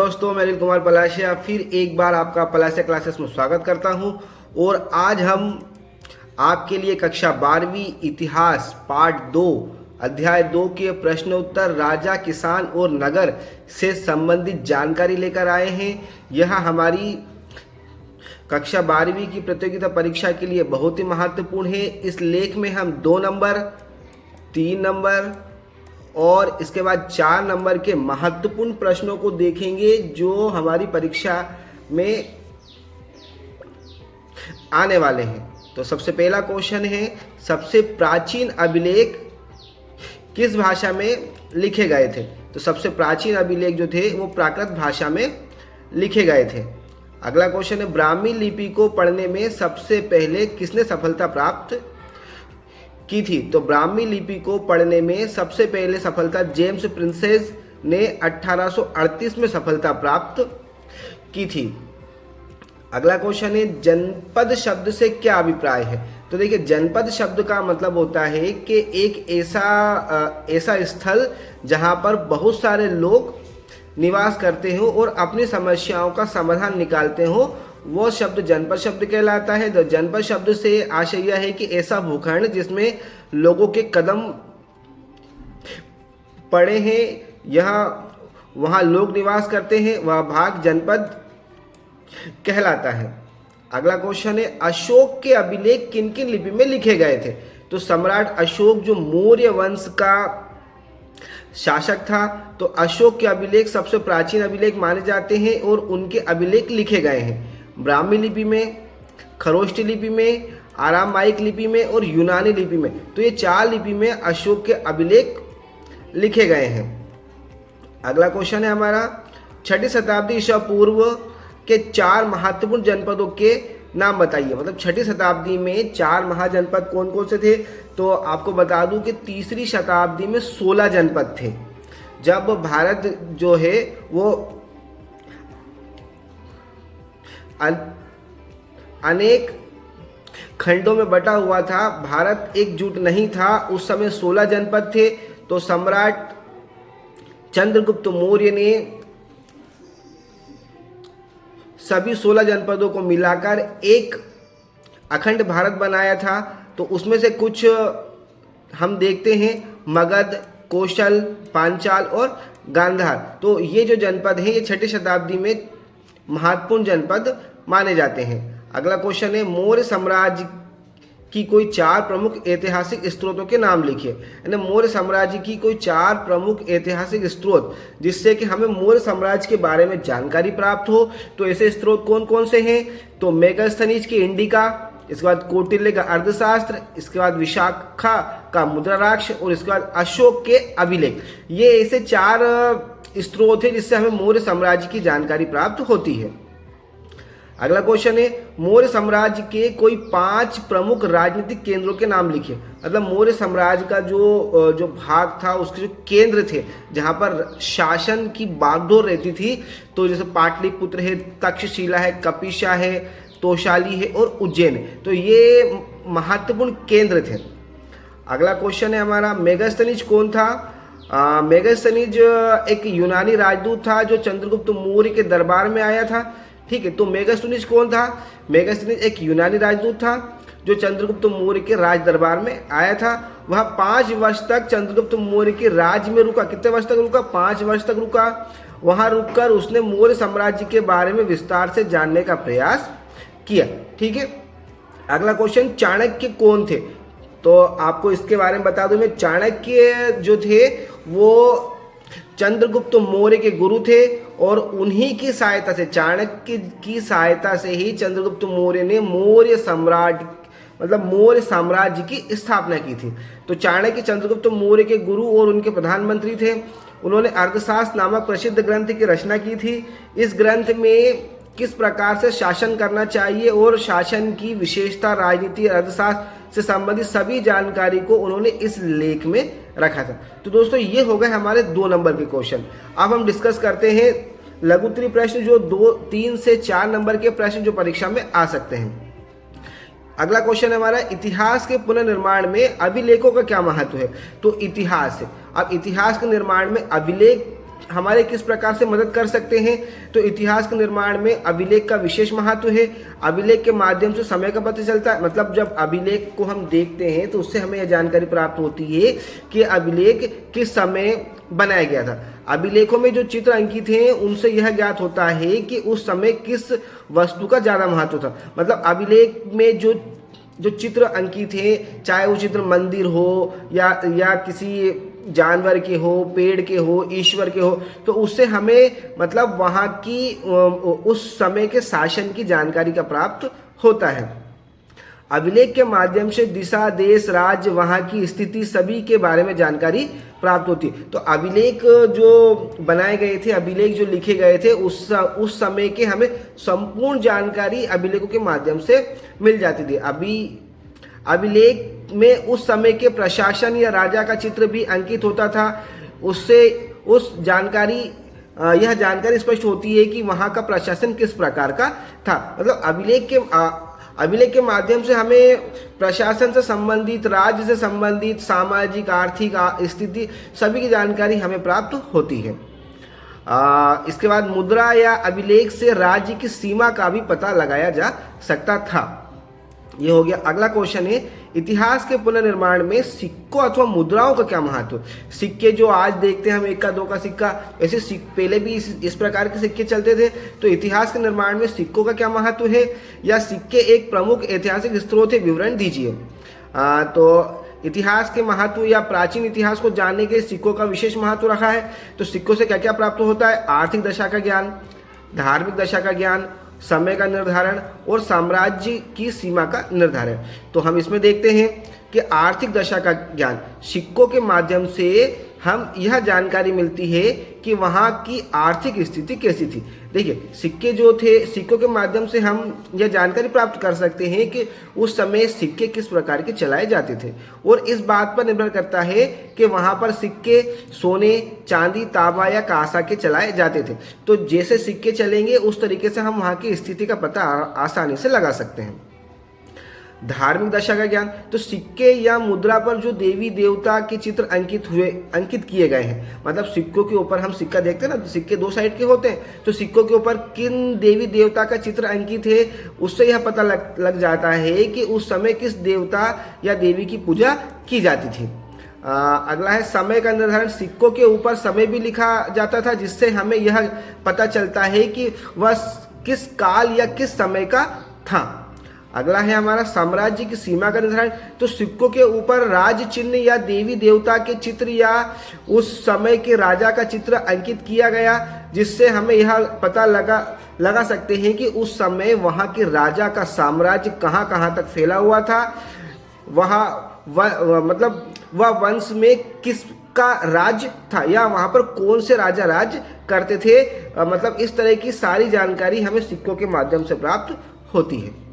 दोस्तों, मैं अनिल कुमार पलाशिया फिर एक बार आपका पलाशिया क्लासेस में स्वागत करता हूं। और आज हम आपके लिए कक्षा 12वीं इतिहास पार्ट 2 अध्याय 2 के प्रश्नोत्तर राजा, किसान और नगर से संबंधित जानकारी लेकर आए हैं। यह हमारी कक्षा 12वीं की प्रतियोगिता परीक्षा के लिए बहुत ही महत्वपूर्ण है। इस लेख में हम 2 नंबर, 3 नंबर और इसके बाद 4 नंबर के महत्वपूर्ण प्रश्नों को देखेंगे जो हमारी परीक्षा में आने वाले हैं। तो सबसे पहला क्वेश्चन है, सबसे प्राचीन अभिलेख किस भाषा में लिखे गए थे? तो सबसे प्राचीन अभिलेख जो थे वो प्राकृत भाषा में लिखे गए थे। अगला क्वेश्चन है, ब्राह्मी लिपि को पढ़ने में सबसे पहले किसने सफलता प्राप्त की थी? तो ब्राह्मी लिपि को पढ़ने में सबसे पहले सफलता जेम्स प्रिंसेस ने 1838 में सफलता प्राप्त की थी। अगला क्वेश्चन है, जनपद शब्द से क्या अभिप्राय है? तो देखिए, जनपद शब्द का मतलब होता है कि एक ऐसा स्थल जहां पर बहुत सारे लोग निवास करते हो और अपनी समस्याओं का समाधान निकालते हो, वो शब्द जनपद शब्द कहलाता है। तो जनपद शब्द से आशय यह है कि ऐसा भूखंड जिसमें लोगों के कदम पड़े हैं, वहाँ लोग निवास करते हैं, वह भाग जनपद कहलाता है। अगला क्वेश्चन है, अशोक के अभिलेख किन किन लिपि में लिखे गए थे? तो सम्राट अशोक जो मौर्य वंश का शासक था, तो अशोक के अभिलेख सबसे प्राचीन अभिलेख माने जाते हैं और उनके अभिलेख लिखे गए हैं ब्राह्मी लिपि में, खरोष्टी लिपि में, आरामाइक लिपि में और यूनानी लिपि में। तो ये 4 लिपि में अशोक के अभिलेख लिखे गए हैं। अगला क्वेश्चन है हमारा, 6ठी शताब्दी ईसा पूर्व के 4 महत्वपूर्ण जनपदों के नाम बताइए। मतलब 6ठी शताब्दी में 4 महाजनपद कौन कौन से थे? तो आपको बता दूं कि 3री शताब्दी में 16 जनपद थे। जब भारत जो है वो अनेक खंडों में बटा हुआ था, भारत एकजुट नहीं था, उस समय 16 जनपद थे। तो सम्राट चंद्रगुप्त मौर्य ने सभी 16 जनपदों को मिलाकर एक अखंड भारत बनाया था। तो उसमें से कुछ हम देखते हैं, मगध, कौशल, पांचाल और गांधार। तो ये जो जनपद हैं ये 6ठी शताब्दी में महत्वपूर्ण जनपद माने जाते हैं। अगला क्वेश्चन है, मौर्य साम्राज्य की कोई 4 प्रमुख ऐतिहासिक स्रोतों के नाम लिखिए। यानी मौर्य साम्राज्य की कोई 4 प्रमुख ऐतिहासिक स्रोत जिससे कि हमें मौर्य साम्राज्य के बारे में जानकारी प्राप्त हो। तो ऐसे स्रोत कौन कौन से हैं? तो मेगास्थनीज की इंडिका, इसके बाद कौटिल्य का अर्थशास्त्र, इसके बाद विशाखा का मुद्राराक्ष और इसके बाद अशोक के अभिलेख। ये ऐसे 4 स्रोत है जिससे हमें मौर्य साम्राज्य की जानकारी प्राप्त होती है। अगला क्वेश्चन है, मौर्य साम्राज्य के कोई 5 प्रमुख राजनीतिक केंद्रों के नाम लिखिए। मतलब मौर्य साम्राज्य का जो भाग था, उसके जो केंद्र थे जहां पर शासन की बागडोर रहती थी, तो जैसे पाटलिपुत्र है, तक्षशिला है, कपिशा है, तोशाली है और उज्जैन है। तो ये महत्वपूर्ण केंद्र थे। अगला क्वेश्चन है हमारा, मेगास्थनीज कौन था? मेगास्थनीज एक यूनानी राजदूत था जो चंद्रगुप्त मौर्य के दरबार में आया था। ठीक है, तो मेगास्थनीज कौन था? मेगास्थनीज एक यूनानी राजदूत था जो चंद्रगुप्त मौर्य के राज दरबार में आया था। वह 5 वर्ष तक चंद्रगुप्त मौर्य के राज में रुका। कितने वर्ष तक रुका? 5 वर्ष तक रुका। वहां रुककर उसने मौर्य साम्राज्य के बारे में विस्तार से जानने का प्रयास किया। ठीक है, अगला क्वेश्चन, चाणक्य कौन थे? तो आपको इसके बारे में बता दूं मैं, चाणक्य जो थे वो चंद्रगुप्त मौर्य के गुरु थे और उन्हीं की सहायता से, चाणक्य की सहायता से ही चंद्रगुप्त मौर्य ने मौर्य साम्राज्य की स्थापना की थी। तो चाणक्य चंद्रगुप्त मौर्य के गुरु और उनके प्रधानमंत्री थे। उन्होंने अर्थशास्त्र नामक प्रसिद्ध ग्रंथ की रचना की थी। इस ग्रंथ में किस प्रकार से शासन करना चाहिए और शासन की विशेषता, राजनीति, अर्थशास्त्र से संबंधित सभी जानकारी को उन्होंने इस लेख में रखा था। तो दोस्तों, ये हो गए हमारे 2 नंबर के क्वेश्चन। अब हम डिस्कस करते हैं लघुत्तरीय प्रश्न, जो 2, 3 से 4 नंबर के प्रश्न जो परीक्षा में आ सकते हैं। अगला क्वेश्चन है हमारा, इतिहास के पुनर्निर्माण में अभिलेखों का क्या महत्व है? तो इतिहास है। अब इतिहास के निर्माण में अभिलेख हमारे किस प्रकार से मदद कर सकते हैं? तो इतिहास के निर्माण में अभिलेख का विशेष महत्व है। अभिलेख के माध्यम से समय का पता चलता है, मतलब जब अभिलेख को हम देखते हैं तो उससे हमें यह जानकारी प्राप्त होती है कि अभिलेख किस समय बनाया गया था। अभिलेखों में जो चित्र अंकित हैं उनसे यह ज्ञात होता है कि उस समय किस वस्तु का ज़्यादा महत्व था। मतलब अभिलेख में जो चित्र अंकित हैं, चाहे वो चित्र मंदिर हो या किसी जानवर के हो, पेड़ के हो, ईश्वर के हो, तो उससे हमें मतलब वहाँ की उस समय के शासन की जानकारी का प्राप्त होता है। अभिलेख के माध्यम से दिशा, देश, राज्य, वहाँ की स्थिति सभी के बारे में जानकारी प्राप्त होती है। तो अभिलेख जो बनाए गए थे, अभिलेख जो लिखे गए थे, उस समय के हमें संपूर्ण जानकारी अभिलेखों के माध्यम से मिल जाती थी। अभिलेख में उस समय के प्रशासन या राजा का चित्र भी अंकित होता था। उससे यह जानकारी स्पष्ट होती है कि वहाँ का प्रशासन किस प्रकार का था। मतलब अभिलेख के माध्यम से हमें प्रशासन से संबंधित, राज्य से संबंधित, सामाजिक, आर्थिक स्थिति सभी की जानकारी हमें प्राप्त होती है। इसके बाद मुद्रा या अभिलेख से राज्य की सीमा का भी पता लगाया जा सकता था। ये हो गया। अगला क्वेश्चन है, इतिहास के पुनर्निर्माण में सिक्कों अथवा मुद्राओं का क्या महत्व? सिक्के जो आज देखते हैं हम, 1 का 2 का सिक्का, ऐसे पहले भी इस प्रकार के सिक्के चलते थे। तो इतिहास के निर्माण में सिक्कों का क्या महत्व है, या सिक्के एक प्रमुख ऐतिहासिक स्रोत है? विवरण दीजिए। तो इतिहास के महत्व या प्राचीन इतिहास को जानने के लिए सिक्कों का विशेष महत्व रखा है। तो सिक्कों से क्या क्या प्राप्त होता है? आर्थिक दशा का ज्ञान, धार्मिक दशा का ज्ञान, समय का निर्धारण और साम्राज्य की सीमा का निर्धारण। तो हम इसमें देखते हैं कि आर्थिक दशा का ज्ञान, सिक्कों के माध्यम से हम यह जानकारी मिलती है कि वहाँ की आर्थिक स्थिति कैसी थी। देखिए, सिक्के जो थे, सिक्कों के माध्यम से हम यह जानकारी प्राप्त कर सकते हैं कि उस समय सिक्के किस प्रकार के चलाए जाते थे, और इस बात पर निर्भर करता है कि वहाँ पर सिक्के सोने, चांदी, तांबा या कांसा के चलाए जाते थे। तो जैसे सिक्के चलेंगे उस तरीके से हम वहाँ की स्थिति का पता आसानी से लगा सकते हैं। धार्मिक दशा का ज्ञान, तो सिक्के या मुद्रा पर जो देवी देवता के चित्र अंकित किए गए हैं, मतलब सिक्कों के ऊपर हम सिक्का देखते हैं ना, सिक्के 2 साइड के होते हैं, तो सिक्कों के ऊपर किन देवी देवता का चित्र अंकित है, उससे यह पता लग जाता है कि उस समय किस देवता या देवी की पूजा की जाती थी। अगला है समय का निर्धारण। सिक्कों के ऊपर समय भी लिखा जाता था, जिससे हमें यह पता चलता है कि वह किस काल या किस समय का था। अगला है हमारा साम्राज्य की सीमा का निर्धारण। तो सिक्कों के ऊपर राज चिन्ह या देवी देवता के चित्र या उस समय के राजा का चित्र अंकित किया गया, जिससे हमें यह पता लगा सकते हैं कि उस समय वहाँ के राजा का साम्राज्य कहाँ तक फैला हुआ था, मतलब वह वंश में किसका राज था, या वहाँ पर कौन से राजा राज करते थे। मतलब इस तरह की सारी जानकारी हमें सिक्कों के माध्यम से प्राप्त होती है।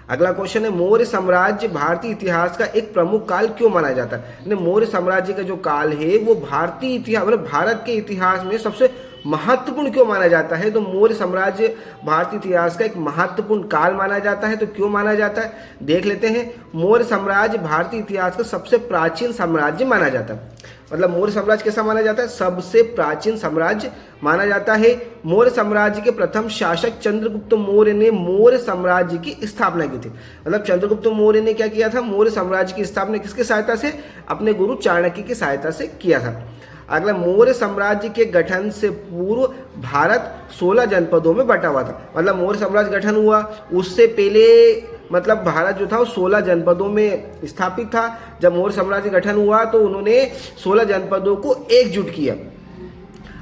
अगला क्वेश्चन है, मौर्य साम्राज्य भारतीय इतिहास का एक प्रमुख काल क्यों माना जाता है? मौर्य साम्राज्य का जो काल है वो भारतीय इतिहास, मतलब भारत के इतिहास में सबसे महत्वपूर्ण क्यों माना जाता है? तो मौर्य साम्राज्य भारतीय इतिहास का एक महत्वपूर्ण काल माना जाता है। तो क्यों माना जाता है, देख लेते हैं। मौर्य साम्राज्य भारतीय इतिहास का सबसे प्राचीन साम्राज्य माना जाता है। मतलब मौर्य साम्राज्य कैसा माना जाता है? सबसे प्राचीन साम्राज्य माना जाता है। मौर्य साम्राज्य के प्रथम शासक चंद्रगुप्त मौर्य ने मौर्य साम्राज्य की स्थापना की थी। मतलब चंद्रगुप्त मौर्य ने क्या किया था? मौर्य साम्राज्य की स्थापना किसके सहायता से? अपने गुरु चाणक्य की सहायता से किया था। अगला, मौर्य साम्राज्य के गठन से पूर्व भारत 16 जनपदों में बटा हुआ था। मतलब मौर्य साम्राज्य गठन हुआ उससे पहले मतलब भारत जो था वो 16 जनपदों में स्थापित था। जब मौर्य साम्राज्य गठन हुआ तो उन्होंने 16 जनपदों को एकजुट किया।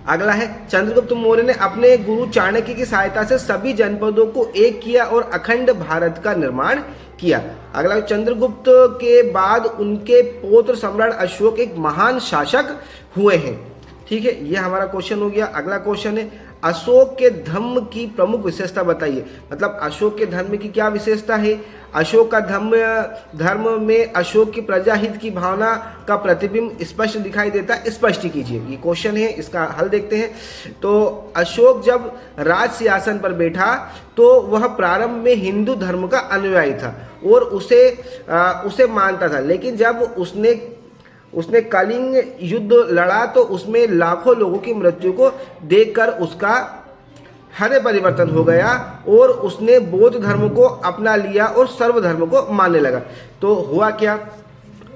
अगला है, चंद्रगुप्त मौर्य ने अपने गुरु चाणक्य की सहायता से सभी जनपदों को एक किया और अखंड भारत का निर्माण किया। अगला, चंद्रगुप्त के बाद उनके पौत्र सम्राट अशोक एक महान शासक हुए हैं। ठीक है, ये हमारा क्वेश्चन हो गया। अगला क्वेश्चन है, अशोक के धर्म की प्रमुख विशेषता बताइए। मतलब अशोक के धर्म की क्या विशेषता है? अशोक का धर्म में अशोक की प्रजाहित की भावना का प्रतिबिंब स्पष्ट दिखाई देता है, स्पष्ट कीजिए। ये क्वेश्चन है, इसका हल देखते हैं। तो अशोक जब राज सिंहासन पर बैठा तो वह प्रारंभ में हिंदू धर्म का अनुयायी था और उसे मानता था, लेकिन जब उसने उसने कलिंग युद्ध लड़ा तो उसमें लाखों लोगों की मृत्यु को देखकर उसका हृदय परिवर्तन हो गया और उसने बौद्ध धर्म को अपना लिया और सर्वधर्म को मानने लगा। तो हुआ क्या,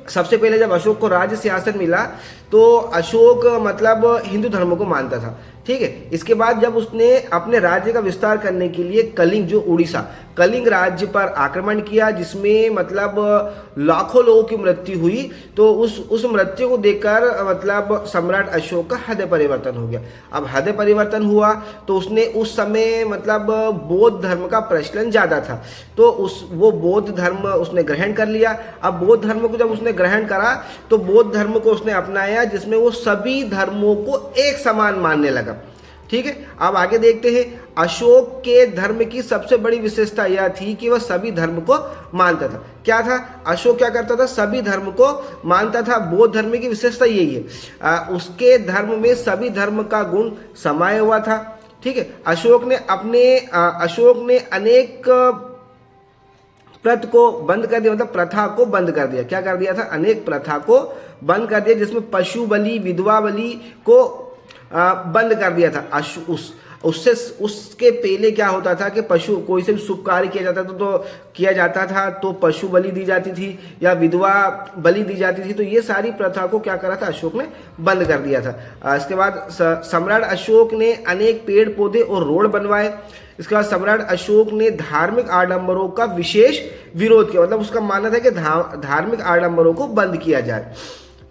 सबसे पहले जब अशोक को राज्य सिंहासन मिला तो अशोक मतलब हिंदू धर्म को मानता था, ठीक है। इसके बाद जब उसने अपने राज्य का विस्तार करने के लिए कलिंग, जो उड़ीसा, कलिंग राज्य पर आक्रमण किया जिसमें मतलब लाखों लोगों की मृत्यु हुई, तो उस मृत्यु को देखकर मतलब सम्राट अशोक का हृदय परिवर्तन हो गया। अब हृदय परिवर्तन हुआ तो उसने उस समय मतलब बौद्ध धर्म का प्रचलन ज़्यादा था, तो वो बौद्ध धर्म उसने ग्रहण कर लिया। अब बौद्ध धर्म को जब उसने ग्रहण करा तो बौद्ध धर्म को उसने अपनाया जिसमें वो सभी धर्मों को एक समान मानने लगा, ठीक है। अब आगे देखते हैं, अशोक के धर्म की सबसे बड़ी विशेषता यह थी कि वह सभी धर्म को मानता था। क्या था, अशोक क्या करता था, सभी धर्म को मानता था। बौद्ध धर्म की विशेषता यही है, उसके धर्म में सभी धर्म का गुण समाया हुआ था, ठीक है। अशोक ने अनेक प्रथा को बंद कर दिया, मतलब प्रथा को बंद कर दिया। क्या कर दिया था, अनेक प्रथा को बंद कर दिया, जिसमें पशु बलि, विधवा बलि को बंद कर दिया था। उसके पहले क्या होता था कि पशु, कोई से भी शुभ कार्य किया जाता था तो पशु बलि दी जाती थी या विधवा बलि दी जाती थी, तो ये सारी प्रथा को क्या करा था, अशोक ने बंद कर दिया था। इसके बाद सम्राट अशोक ने अनेक पेड़ पौधे और रोड बनवाए। इसके बाद सम्राट अशोक ने धार्मिक आडंबरों का विशेष विरोध किया, मतलब उसका मानना था कि धार्मिक आडंबरों को बंद किया जाए।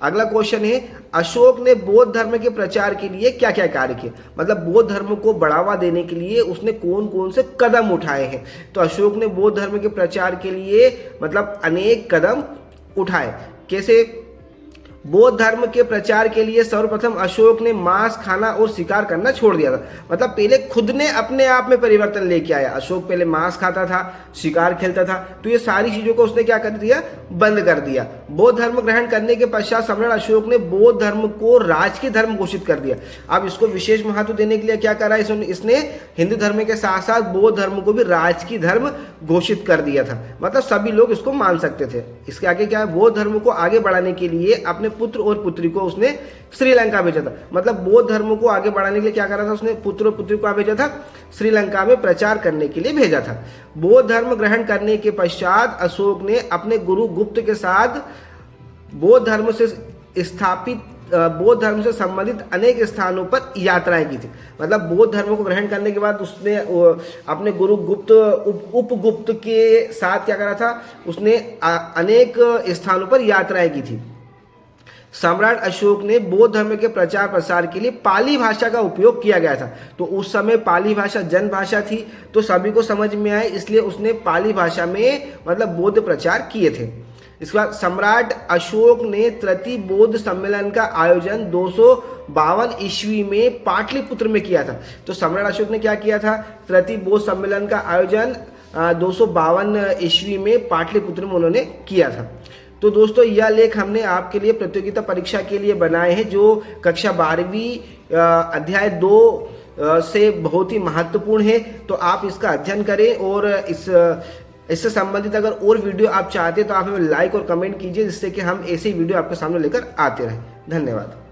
अगला क्वेश्चन है, अशोक ने बौद्ध धर्म के प्रचार के लिए क्या क्या कार्य किए, मतलब बौद्ध धर्म को बढ़ावा देने के लिए उसने कौन कौन से कदम उठाए हैं। तो अशोक ने बौद्ध धर्म के प्रचार के लिए मतलब अनेक कदम उठाए। कैसे, बौद्ध धर्म के प्रचार के लिए सर्वप्रथम अशोक ने मांस खाना और शिकार करना छोड़ दिया था, मतलब पहले खुद ने अपने आप में परिवर्तन लेके आया। अशोक पहले मांस खाता था, शिकार खेलता था, तो ये सारी चीजों को उसने क्या कर दिया, बंद कर दिया। बौद्ध धर्म ग्रहण करने के पश्चात सम्राट अशोक ने बौद्ध धर्म को राजकीय धर्म घोषित कर दिया। अब इसको विशेष महत्व देने के लिए क्या करा, इसने हिंदू धर्म के साथ साथ बौद्ध धर्म को भी राजकीय धर्म घोषित कर दिया था, मतलब सभी लोग इसको मान सकते थे। इसके आगे क्या है, बौद्ध धर्म को आगे बढ़ाने के लिए अपने पुत्र और पुत्री को उसने श्रीलंका भेजा था, मतलब बौद्ध धर्म को आगे बढ़ाने के लिए क्या करा था, उसने पुत्र और पुत्री को भेजा था, श्रीलंका में प्रचार करने के लिए भेजा था। बौद्ध धर्म ग्रहण करने के पश्चात अशोक ने अपने गुरु गुप्त के साथ बौद्ध धर्म से संबंधित अनेक स्थानों पर यात्राएं की थी, मतलब बौद्ध धर्म को ग्रहण करने के बाद उसने अपने गुरु गुप्त उपगुप्त के साथ क्या करा था, उसने अनेक स्थानों पर यात्राएं की थी। सम्राट अशोक ने बौद्ध धर्म के प्रचार प्रसार के लिए पाली भाषा का उपयोग किया गया था, तो उस समय पाली भाषा जन भाषा थी तो सभी को समझ में आए, इसलिए उसने पाली भाषा में मतलब बौद्ध प्रचार किए थे। इसके बाद सम्राट अशोक ने तृतीय बौद्ध सम्मेलन का आयोजन 252 ईस्वी में पाटलिपुत्र में किया था। तो सम्राट अशोक ने क्या किया था, तृतीय बौद्ध सम्मेलन का आयोजन 252 ईस्वी में पाटलिपुत्र में उन्होंने किया था। तो दोस्तों यह लेख हमने आपके लिए प्रतियोगिता परीक्षा के लिए बनाए हैं, जो कक्षा 12वीं अध्याय 2 से बहुत ही महत्वपूर्ण है, तो आप इसका अध्ययन करें। और इससे संबंधित अगर और वीडियो आप चाहते हैं तो आप हमें लाइक और कमेंट कीजिए, जिससे कि हम ऐसे ही वीडियो आपके सामने लेकर आते रहें। धन्यवाद।